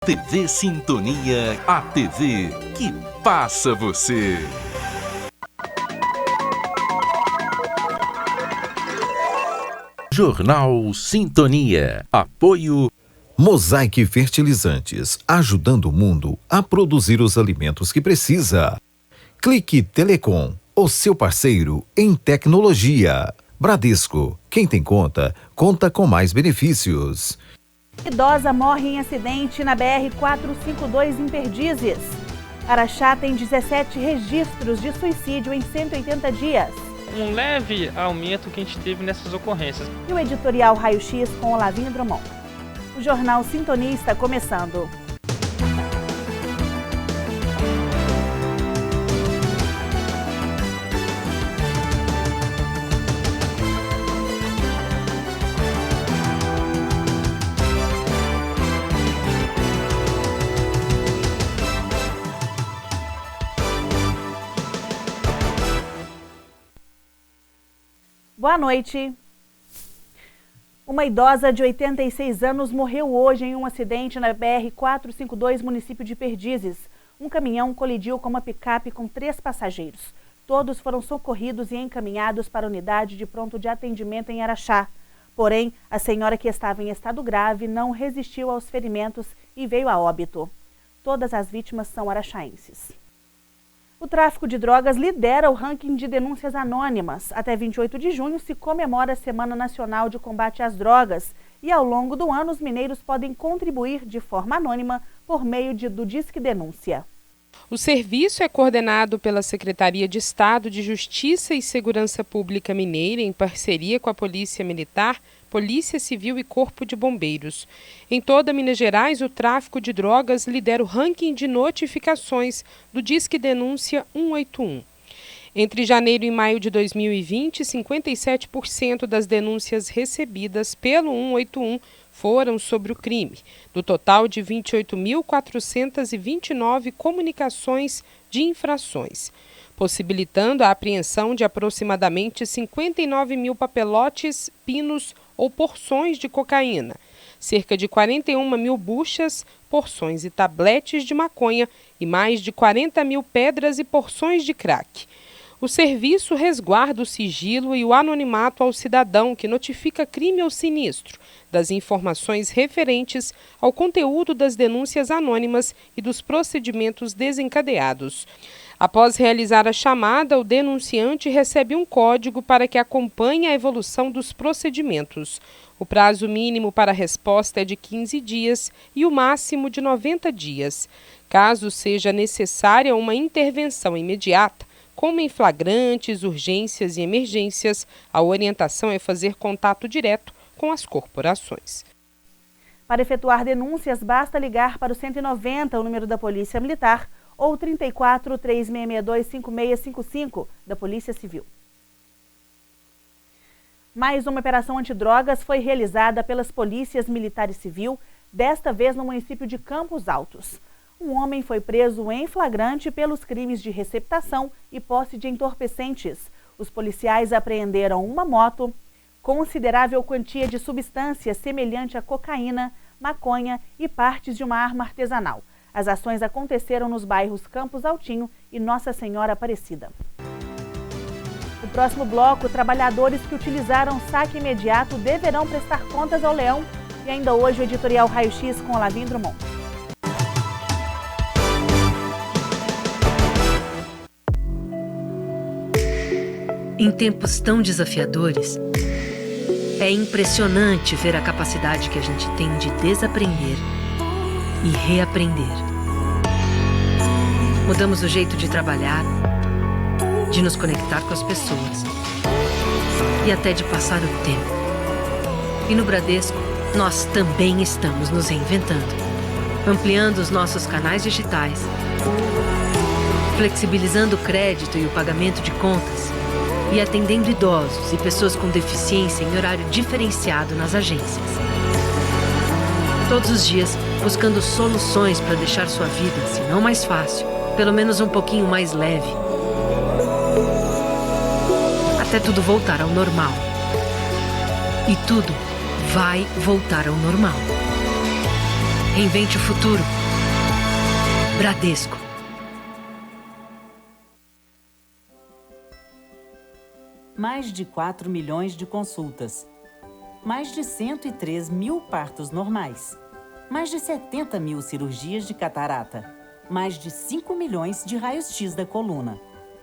TV Sintonia, a TV que passa você. Jornal Sintonia. Apoio Mosaic Fertilizantes, ajudando o mundo a produzir os alimentos que precisa. Clique Telecom, o seu parceiro em tecnologia. Bradesco, quem tem conta, conta com mais benefícios. Idosa morre em acidente na BR-452 em Perdizes. Araxá tem 17 registros de suicídio em 180 dias. Um leve aumento que a gente teve nessas ocorrências. E o editorial Raio-X com Olavinho Drummond. O Jornal Sintonia está começando. Boa noite. Uma idosa de 86 anos morreu hoje em um acidente na BR-452, município de Perdizes. Um caminhão colidiu com uma picape com 3 passageiros. Todos foram socorridos e encaminhados para a unidade de pronto de atendimento em Araxá. Porém, a senhora, que estava em estado grave, não resistiu aos ferimentos e veio a óbito. Todas as vítimas são araxaenses. O tráfico de drogas lidera o ranking de denúncias anônimas. Até 28 de junho se comemora a Semana Nacional de Combate às Drogas e ao longo do ano os mineiros podem contribuir de forma anônima por meio do Disque Denúncia. O serviço é coordenado pela Secretaria de Estado de Justiça e Segurança Pública Mineira em parceria com a Polícia Militar, Polícia Civil e Corpo de Bombeiros. Em toda Minas Gerais, o tráfico de drogas lidera o ranking de notificações do Disque Denúncia 181. Entre janeiro e maio de 2020, 57% das denúncias recebidas pelo 181 foram sobre o crime, do total de 28.429 comunicações de infrações, possibilitando a apreensão de aproximadamente 59 mil papelotes, pinos ou porções de cocaína, cerca de 41 mil buchas, porções e tabletes de maconha e mais de 40 mil pedras e porções de crack. O serviço resguarda o sigilo e o anonimato ao cidadão que notifica crime ou sinistro, das informações referentes ao conteúdo das denúncias anônimas e dos procedimentos desencadeados. Após realizar a chamada, o denunciante recebe um código para que acompanhe a evolução dos procedimentos. O prazo mínimo para a resposta é de 15 dias e o máximo de 90 dias. Caso seja necessária uma intervenção imediata, como em flagrantes, urgências e emergências, a orientação é fazer contato direto com as corporações. Para efetuar denúncias, basta ligar para o 190, o número da Polícia Militar, ou 34 3662 5655 da Polícia Civil. Mais uma operação antidrogas foi realizada pelas polícias militar e civil, desta vez no município de Campos Altos. Um homem foi preso em flagrante pelos crimes de receptação e posse de entorpecentes. Os policiais apreenderam uma moto, considerável quantia de substância semelhante à cocaína, maconha e partes de uma arma artesanal. As ações aconteceram nos bairros Campos Altinho e Nossa Senhora Aparecida. No próximo bloco, trabalhadores que utilizaram saque imediato deverão prestar contas ao Leão. E ainda hoje o editorial Raio-X com Olavinho Drummond. Em tempos tão desafiadores, é impressionante ver a capacidade que a gente tem de desaprender e reaprender. Mudamos o jeito de trabalhar, de nos conectar com as pessoas e até de passar o tempo. E no Bradesco, nós também estamos nos reinventando, ampliando os nossos canais digitais, flexibilizando o crédito e o pagamento de contas, e atendendo idosos e pessoas com deficiência em horário diferenciado nas agências. Todos os dias, buscando soluções para deixar sua vida, se não mais fácil, pelo menos um pouquinho mais leve. Até tudo voltar ao normal. E tudo vai voltar ao normal. Reinvente o futuro. Bradesco. Mais de 4 milhões de consultas. Mais de 103 mil partos normais. Mais de 70 mil cirurgias de catarata. Mais de 5 milhões de raios-x da coluna.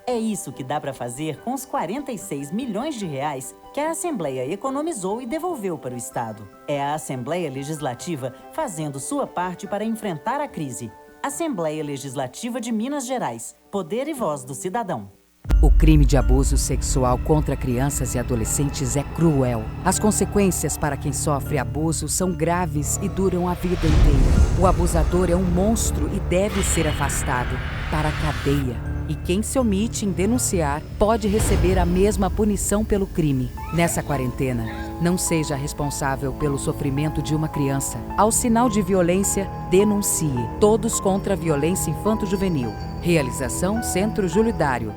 É isso que dá para fazer com os 46 milhões de reais que a Assembleia economizou e devolveu para o Estado. É a Assembleia Legislativa fazendo sua parte para enfrentar a crise. Assembleia Legislativa de Minas Gerais. Poder e voz do cidadão. O crime de abuso sexual contra crianças e adolescentes é cruel. As consequências para quem sofre abuso são graves e duram a vida inteira. O abusador é um monstro e deve ser afastado para a cadeia. E quem se omite em denunciar pode receber a mesma punição pelo crime. Nessa quarentena, não seja responsável pelo sofrimento de uma criança. Ao sinal de violência, denuncie. Todos contra a violência infanto-juvenil. Realização Centro Júlio Dário.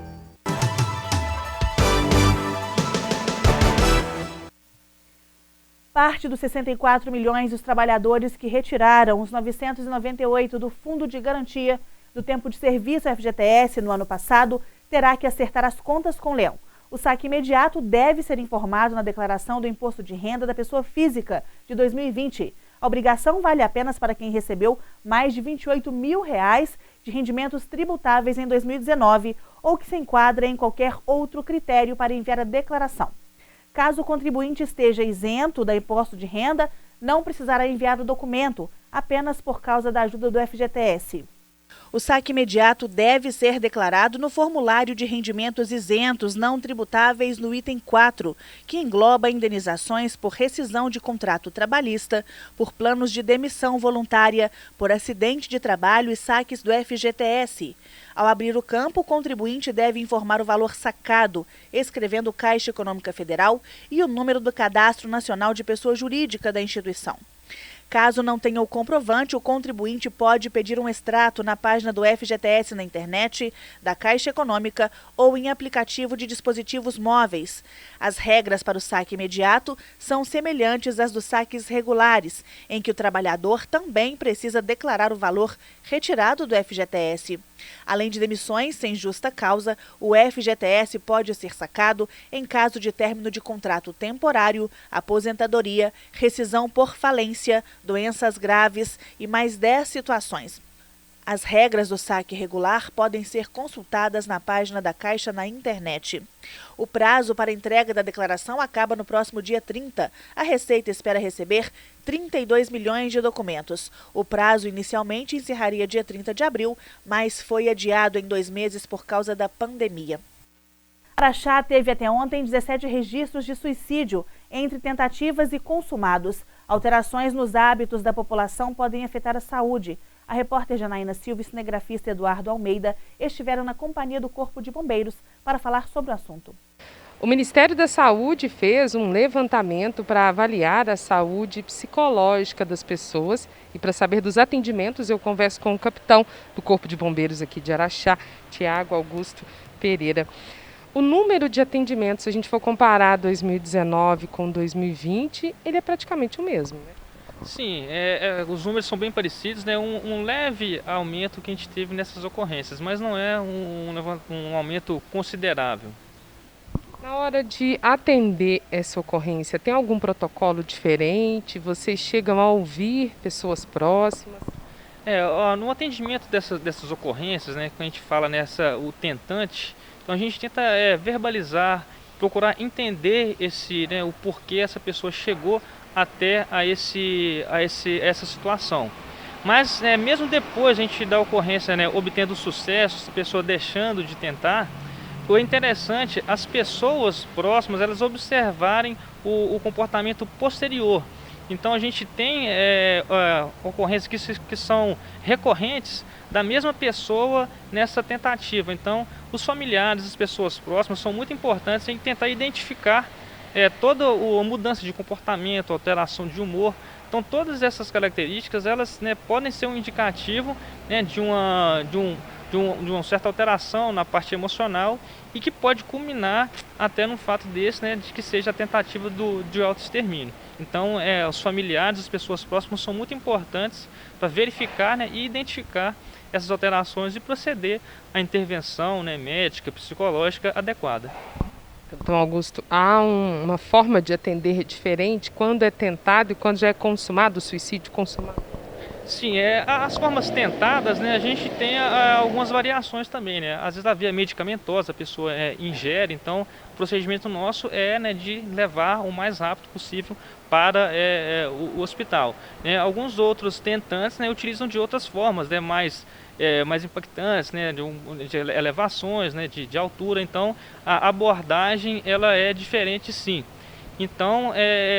Parte dos 64 milhões dos trabalhadores que retiraram os 998 do Fundo de Garantia do Tempo de Serviço FGTS no ano passado terá que acertar as contas com o Leão. O saque imediato deve ser informado na declaração do Imposto de Renda da Pessoa Física de 2020. A obrigação vale apenas para quem recebeu mais de R$ 28 mil de rendimentos tributáveis em 2019 ou que se enquadra em qualquer outro critério para enviar a declaração. Caso o contribuinte esteja isento do imposto de renda, não precisará enviar o documento, apenas por causa da ajuda do FGTS. O saque imediato deve ser declarado no formulário de rendimentos isentos não tributáveis no item 4, que engloba indenizações por rescisão de contrato trabalhista, por planos de demissão voluntária, por acidente de trabalho e saques do FGTS. Ao abrir o campo, o contribuinte deve informar o valor sacado, escrevendo Caixa Econômica Federal e o número do Cadastro Nacional de Pessoa Jurídica da instituição. Caso não tenha o comprovante, o contribuinte pode pedir um extrato na página do FGTS na internet, da Caixa Econômica ou em aplicativo de dispositivos móveis. As regras para o saque imediato são semelhantes às dos saques regulares, em que o trabalhador também precisa declarar o valor retirado do FGTS. Além de demissões sem justa causa, o FGTS pode ser sacado em caso de término de contrato temporário, aposentadoria, rescisão por falência, doenças graves e mais 10 situações. As regras do saque regular podem ser consultadas na página da Caixa na internet. O prazo para entrega da declaração acaba no próximo dia 30. A Receita espera receber 32 milhões de documentos. O prazo inicialmente encerraria dia 30 de abril, mas foi adiado em 2 meses por causa da pandemia. Araxá teve até ontem 17 registros de suicídio entre tentativas e consumados. Alterações nos hábitos da população podem afetar a saúde. A repórter Janaína Silva e o cinegrafista Eduardo Almeida estiveram na companhia do Corpo de Bombeiros para falar sobre o assunto. O Ministério da Saúde fez um levantamento para avaliar a saúde psicológica das pessoas e para saber dos atendimentos eu converso com o capitão do Corpo de Bombeiros aqui de Araxá, Tiago Augusto Pereira. O número de atendimentos, se a gente for comparar 2019 com 2020, ele é praticamente o mesmo, né? Sim, os números são bem parecidos, né? Um leve aumento que a gente teve nessas ocorrências, mas não é um aumento considerável. Na hora de atender essa ocorrência, tem algum protocolo diferente? Vocês chegam a ouvir pessoas próximas? No atendimento dessas ocorrências, né, quando a gente fala o tentante, então a gente tenta verbalizar, procurar entender o porquê essa pessoa chegou até essa situação. Mas mesmo depois a gente da ocorrência, obtendo sucesso, a pessoa deixando de tentar, o interessante as pessoas próximas elas observarem o comportamento posterior. Então a gente tem ocorrências que são recorrentes da mesma pessoa nessa tentativa. Então os familiares, as pessoas próximas são muito importantes em tentar identificar toda a mudança de comportamento, alteração de humor. Então todas essas características elas podem ser um indicativo de uma certa alteração na parte emocional e que pode culminar até num fato desse, de que seja a tentativa de autoextermínio. Então, os familiares, as pessoas próximas são muito importantes para verificar, né, e identificar essas alterações e proceder à intervenção, né, médica, psicológica adequada. Então, Augusto, há uma forma de atender diferente quando é tentado e quando já é consumado, o suicídio consumado? Sim, as formas tentadas, né, a gente tem algumas variações também, né? Às vezes a via medicamentosa, a pessoa ingere, então o procedimento nosso né, de levar o mais rápido possível para o hospital. Né? Alguns outros tentantes, né, utilizam de outras formas, né, mais impactantes, né, de elevações, né, de altura, então a abordagem ela é diferente, sim. Então,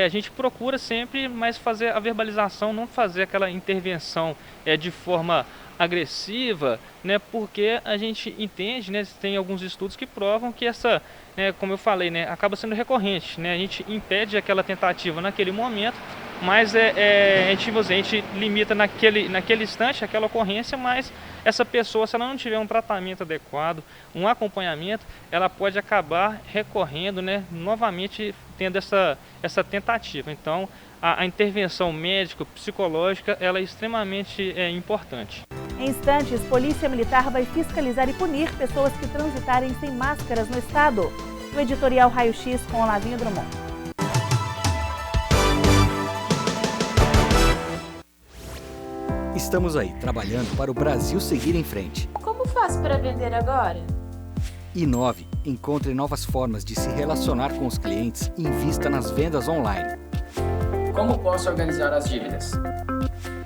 a gente procura sempre mais fazer a verbalização, não fazer aquela intervenção de forma agressiva, né, porque a gente entende, né, tem alguns estudos que provam que essa, como eu falei, né, acaba sendo recorrente, né, a gente impede aquela tentativa naquele momento, mas a gente limita naquele instante aquela ocorrência, mas essa pessoa, se ela não tiver um tratamento adequado, um acompanhamento, ela pode acabar recorrendo, né, novamente tendo essa tentativa. Então, a intervenção médica, psicológica, ela é extremamente importante. Em instantes, Polícia Militar vai fiscalizar e punir pessoas que transitarem sem máscaras no estado. No editorial Raio X com Olavinho Drummond. Estamos aí, trabalhando para o Brasil seguir em frente. Como faço para vender agora? Inove, encontre novas formas de se relacionar com os clientes e invista nas vendas online. Como posso organizar as dívidas?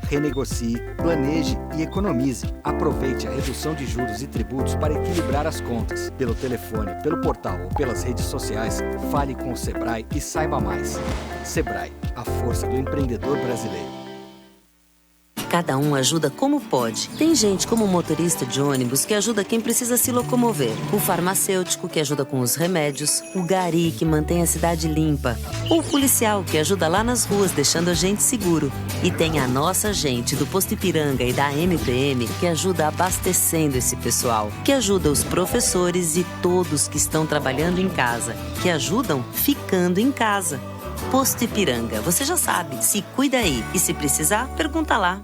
Renegocie, planeje e economize. Aproveite a redução de juros e tributos para equilibrar as contas. Pelo telefone, pelo portal ou pelas redes sociais, fale com o Sebrae e saiba mais. Sebrae, a força do empreendedor brasileiro. Cada um ajuda como pode. Tem gente como o motorista de ônibus que ajuda quem precisa se locomover. O farmacêutico que ajuda com os remédios. O gari que mantém a cidade limpa. O policial que ajuda lá nas ruas deixando a gente seguro. E tem a nossa gente do Posto Ipiranga e da MPM que ajuda abastecendo esse pessoal. Que ajuda os professores e todos que estão trabalhando em casa. Que ajudam ficando em casa. Posto Ipiranga, você já sabe. Se cuida aí. E se precisar, pergunta lá.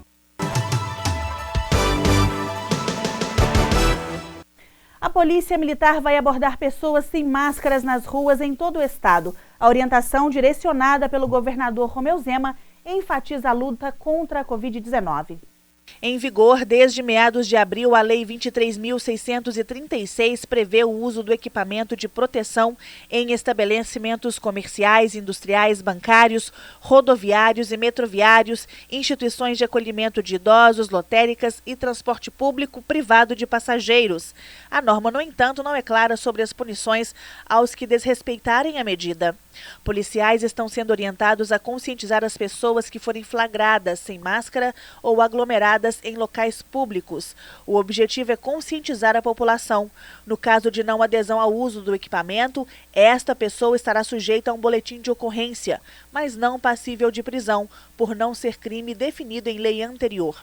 A Polícia Militar vai abordar pessoas sem máscaras nas ruas em todo o estado. A orientação direcionada pelo governador Romeu Zema enfatiza a luta contra a Covid-19. Em vigor desde meados de abril, a Lei 23.636 prevê o uso do equipamento de proteção em estabelecimentos comerciais, industriais, bancários, rodoviários e metroviários, instituições de acolhimento de idosos, lotéricas e transporte público privado de passageiros. A norma, no entanto, não é clara sobre as punições aos que desrespeitarem a medida. Policiais estão sendo orientados a conscientizar as pessoas que forem flagradas sem máscara ou aglomeradas em locais públicos. O objetivo é conscientizar a população. No caso de não adesão ao uso do equipamento, esta pessoa estará sujeita a um boletim de ocorrência, mas não passível de prisão, por não ser crime definido em lei anterior.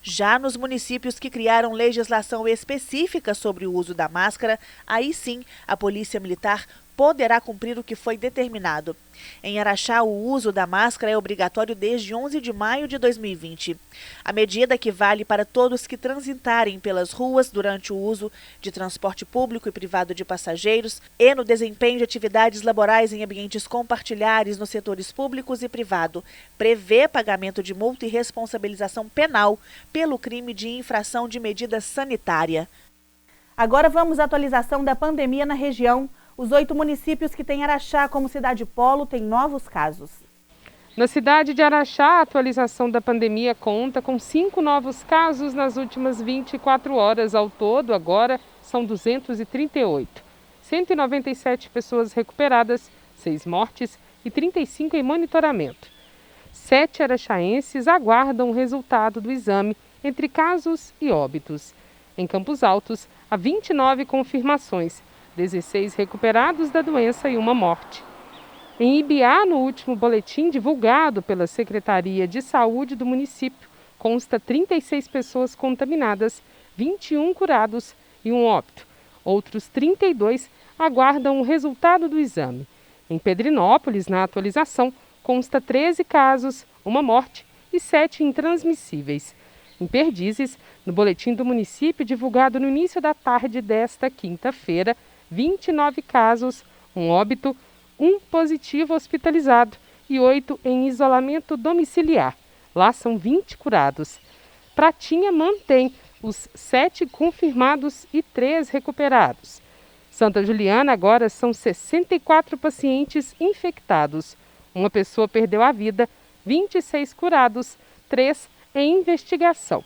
Já nos municípios que criaram legislação específica sobre o uso da máscara, aí sim a Polícia Militar poderá cumprir o que foi determinado. Em Araxá, o uso da máscara é obrigatório desde 11 de maio de 2020. A medida, que vale para todos que transitarem pelas ruas durante o uso de transporte público e privado de passageiros e no desempenho de atividades laborais em ambientes compartilhares nos setores públicos e privado, prevê pagamento de multa e responsabilização penal pelo crime de infração de medida sanitária. Agora vamos à atualização da pandemia na região. Os 8 municípios que têm Araxá como cidade polo têm novos casos. Na cidade de Araxá, a atualização da pandemia conta com 5 novos casos nas últimas 24 horas. Ao todo, agora, são 238. 197 pessoas recuperadas, 6 mortes e 35 em monitoramento. 7 araxaenses aguardam o resultado do exame entre casos e óbitos. Em Campos Altos, há 29 confirmações, 16 recuperados da doença e 1 morte. Em Ibiá, no último boletim divulgado pela Secretaria de Saúde do município, consta 36 pessoas contaminadas, 21 curados e 1 óbito. Outros 32 aguardam o resultado do exame. Em Pedrinópolis, na atualização, consta 13 casos, 1 morte e 7 intransmissíveis. Em Perdizes, no boletim do município divulgado no início da tarde desta quinta-feira, 29 casos, 1 óbito, 1 positivo hospitalizado e 8 em isolamento domiciliar. Lá são 20 curados. Pratinha mantém os 7 confirmados e 3 recuperados. Santa Juliana agora são 64 pacientes infectados. 1 pessoa perdeu a vida, 26 curados, 3 em investigação.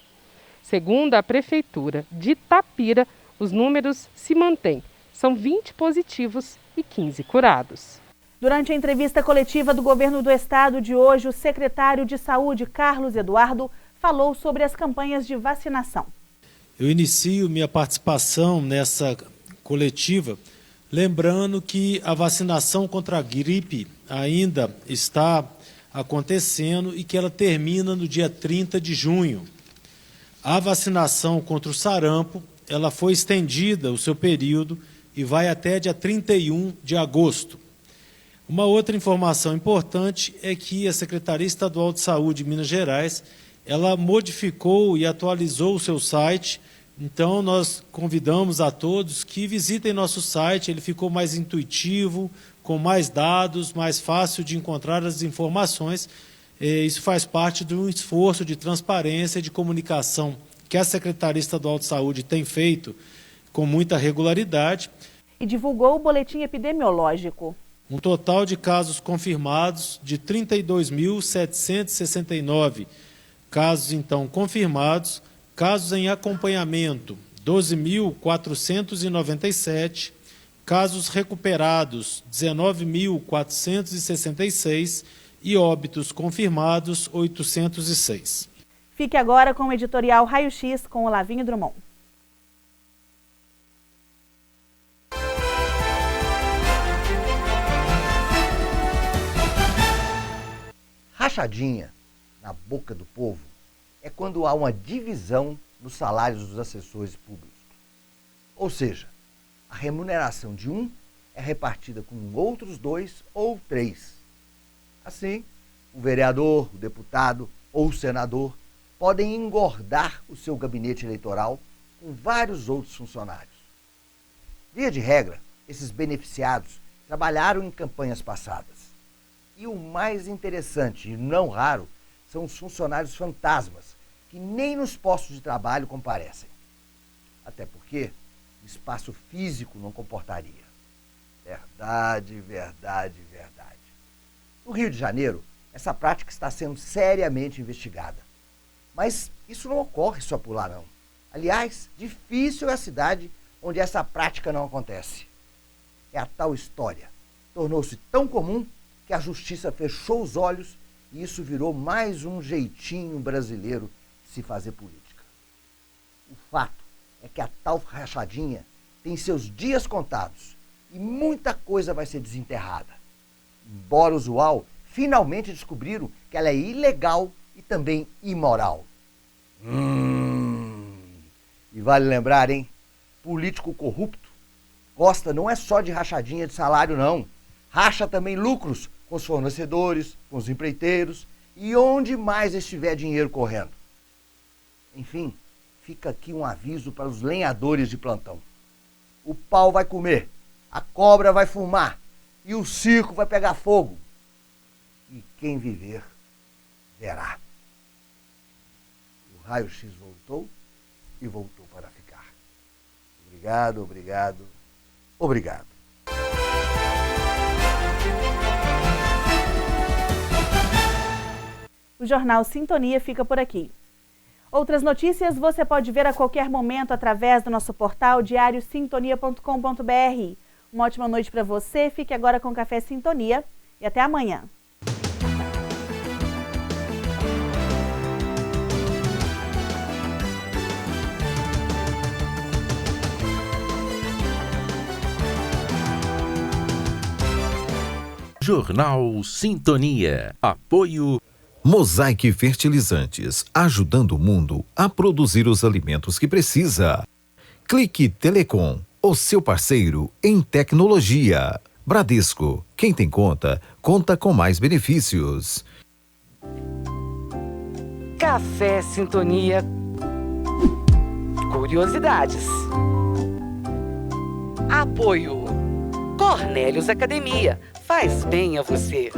Segundo a Prefeitura de Itapira, os números se mantêm. São 20 positivos e 15 curados. Durante a entrevista coletiva do governo do estado de hoje, o secretário de Saúde, Carlos Eduardo, falou sobre as campanhas de vacinação. Eu inicio minha participação nessa coletiva lembrando que a vacinação contra a gripe ainda está acontecendo e que ela termina no dia 30 de junho. A vacinação contra o sarampo, ela foi estendida o seu período e vai até dia 31 de agosto. Uma outra informação importante é que a Secretaria Estadual de Saúde de Minas Gerais, ela modificou e atualizou o seu site. Então, nós convidamos a todos que visitem nosso site, ele ficou mais intuitivo, com mais dados, mais fácil de encontrar as informações. Isso faz parte de um esforço de transparência e de comunicação que a Secretaria Estadual de Saúde tem feito com muita regularidade. E divulgou o boletim epidemiológico. Um total de casos confirmados de 32.769 casos, então, confirmados. Casos em acompanhamento, 12.497. Casos recuperados, 19.466. E óbitos confirmados, 806. Fique agora com o editorial Raio X com Olavinho Drummond. Rachadinha na boca do povo é quando há uma divisão nos salários dos assessores públicos. Ou seja, a remuneração de um é repartida com outros 2 ou 3. Assim, o vereador, o deputado ou o senador podem engordar o seu gabinete eleitoral com vários outros funcionários. Via de regra, esses beneficiados trabalharam em campanhas passadas. E o mais interessante e não raro são os funcionários fantasmas, que nem nos postos de trabalho comparecem. Até porque o espaço físico não comportaria. Verdade, verdade, verdade. No Rio de Janeiro, essa prática está sendo seriamente investigada. Mas isso não ocorre só por lá, não. Aliás, difícil é a cidade onde essa prática não acontece. É a tal história. Tornou-se tão comum que a justiça fechou os olhos e isso virou mais um jeitinho brasileiro de se fazer política. O fato é que a tal rachadinha tem seus dias contados e muita coisa vai ser desenterrada. Embora usual, finalmente descobriram que ela é ilegal e também imoral. E vale lembrar, hein? Político corrupto gosta não é só de rachadinha de salário, não. Racha também lucros com os fornecedores, com os empreiteiros e onde mais estiver dinheiro correndo. Enfim, fica aqui um aviso para os lenhadores de plantão. O pau vai comer, a cobra vai fumar e o circo vai pegar fogo. E quem viver, verá. O Raio X voltou e voltou para ficar. Obrigado, obrigado, obrigado. O Jornal Sintonia fica por aqui. Outras notícias você pode ver a qualquer momento através do nosso portal diariosintonia.com.br. Uma ótima noite para você, fique agora com Café Sintonia e até amanhã. Jornal Sintonia. Apoio Mosaic Fertilizantes, ajudando o mundo a produzir os alimentos que precisa. Clique Telecom, o seu parceiro em tecnologia. Bradesco, quem tem conta, conta com mais benefícios. Café Sintonia. Curiosidades. Apoio. Cornélios Academia. Faz bem a você.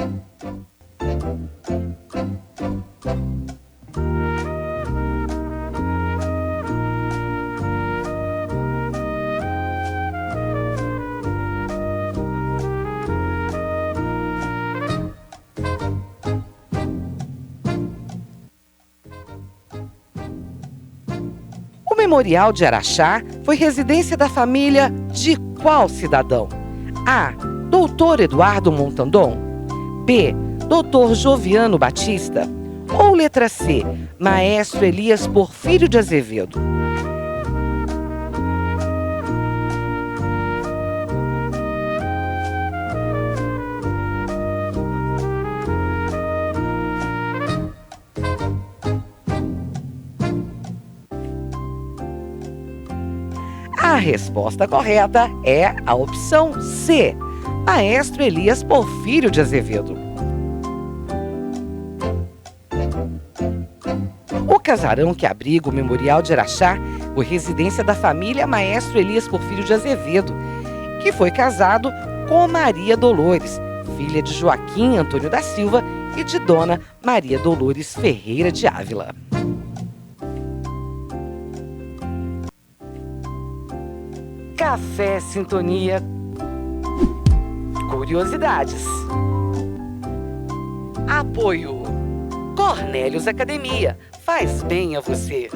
O Memorial de Araxá foi residência da família de qual cidadão? A. Doutor Eduardo Montandon. B. Doutor Joviano Batista. Ou letra C. Maestro Elias Porfírio de Azevedo. A resposta correta é a opção C. Maestro Elias Porfírio de Azevedo. O casarão que abriga o Memorial de Araxá foi residência da família Maestro Elias Porfírio de Azevedo, que foi casado com Maria Dolores, filha de Joaquim Antônio da Silva e de Dona Maria Dolores Ferreira de Ávila. Café Sintonia. Curiosidades. Apoio. Cornélios Academia. Faz bem a você.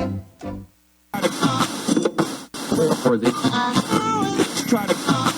Try to